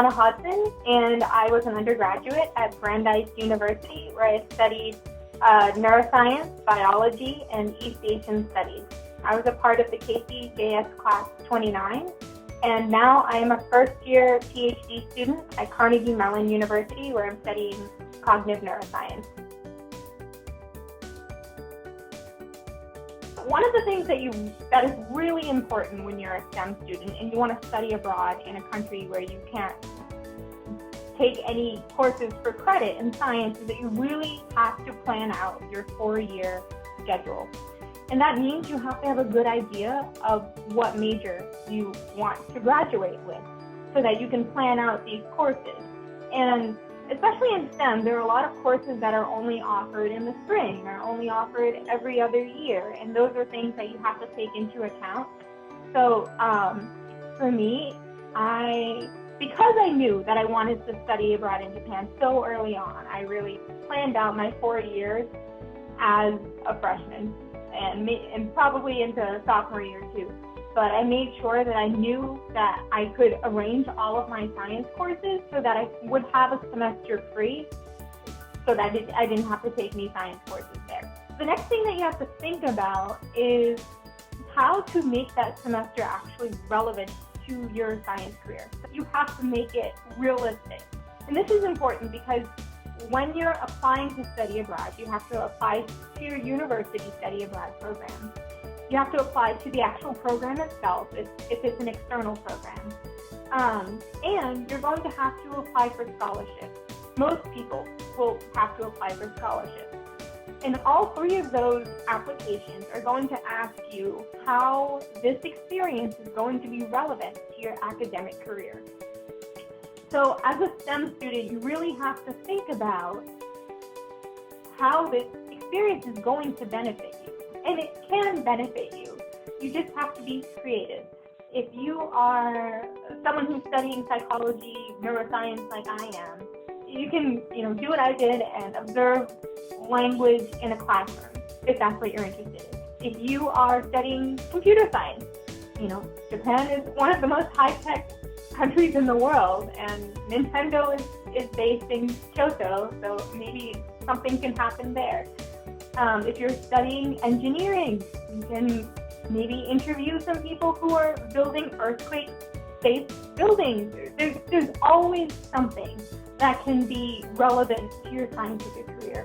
Anna Hodson, and I was an undergraduate at Brandeis University, where I studied neuroscience, biology, and East Asian studies. I was a part of the KCJS Class 29, and now I am a first-year Ph.D. student at Carnegie Mellon University, where I'm studying cognitive neuroscience. One of the things that is really important when you're a STEM student and you want to study abroad in a country where you can't take any courses for credit in science is that you really have to plan out your 4-year schedule. And that means you have to have a good idea of what major you want to graduate with so that you can plan out these courses. And especially in STEM, there are a lot of courses that are only offered in the spring or only offered every other year, and those are things that you have to take into account. So for me, because I knew that I wanted to study abroad in Japan so early on, I really planned out my 4 years as a freshman and probably into sophomore year too. But I made sure that I knew that I could arrange all of my science courses so that I would have a semester free so that I didn't have to take any science courses there. The next thing that you have to think about is how to make that semester actually relevant to your science career. You have to make it realistic. And this is important because when you're applying to study abroad, you have to apply to your university study abroad program. You have to apply to the actual program itself if it's an external program. And you're going to have to apply for scholarships. Most people will have to apply for scholarships. And all 3 of those applications are going to ask you how this experience is going to be relevant to your academic career. So as a STEM student, you really have to think about how this experience is going to benefit you. And it can benefit you. You just have to be creative. If you are someone who's studying psychology, neuroscience like I am, you can, do what I did and observe language in a classroom, if that's what you're interested in. If you are studying computer science, Japan is one of the most high-tech countries in the world, and Nintendo is based in Kyoto, so maybe something can happen there. If you're studying engineering, you can maybe interview some people who are building earthquake-safe buildings. There's always something that can be relevant to your scientific career.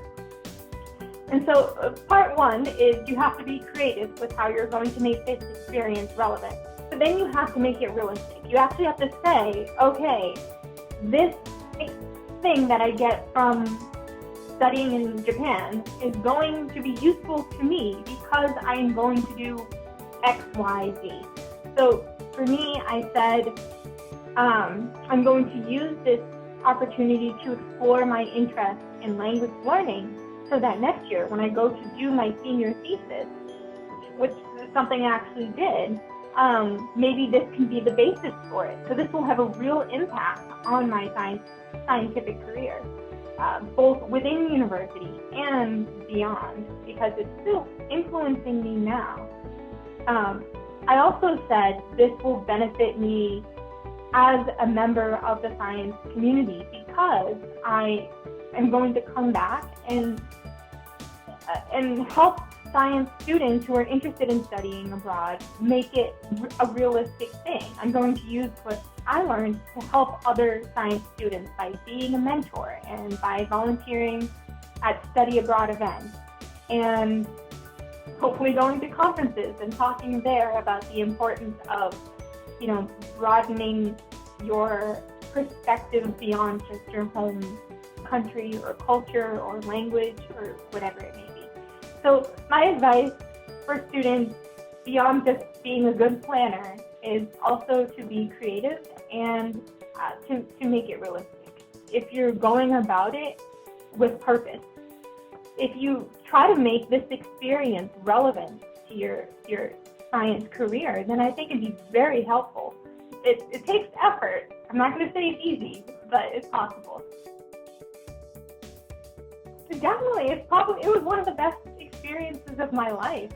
And so part 1 is you have to be creative with how you're going to make this experience relevant. But then you have to make it realistic. You actually have to say, okay, this thing that I get from studying in Japan is going to be useful to me because I am going to do X, Y, Z. So for me, I said, I'm going to use this opportunity to explore my interest in language learning so that next year when I go to do my senior thesis, which is something I actually did, maybe this can be the basis for it. So this will have a real impact on my scientific career. Both within university and beyond, because it's still influencing me now. I also said this will benefit me as a member of the science community because I am going to come back and help science students who are interested in studying abroad make it a realistic thing. I'm going to use what I learned to help other science students by being a mentor and by volunteering at study abroad events and hopefully going to conferences and talking there about the importance of, broadening your perspective beyond just your home country or culture or language or whatever it may be. So my advice for students beyond just being a good planner is also to be creative and to make it realistic. If you're going about it with purpose, if you try to make this experience relevant to your science career, then I think it'd be very helpful. It takes effort. I'm not going to say it's easy, but it's possible. So definitely, it was one of the best experiences of my life.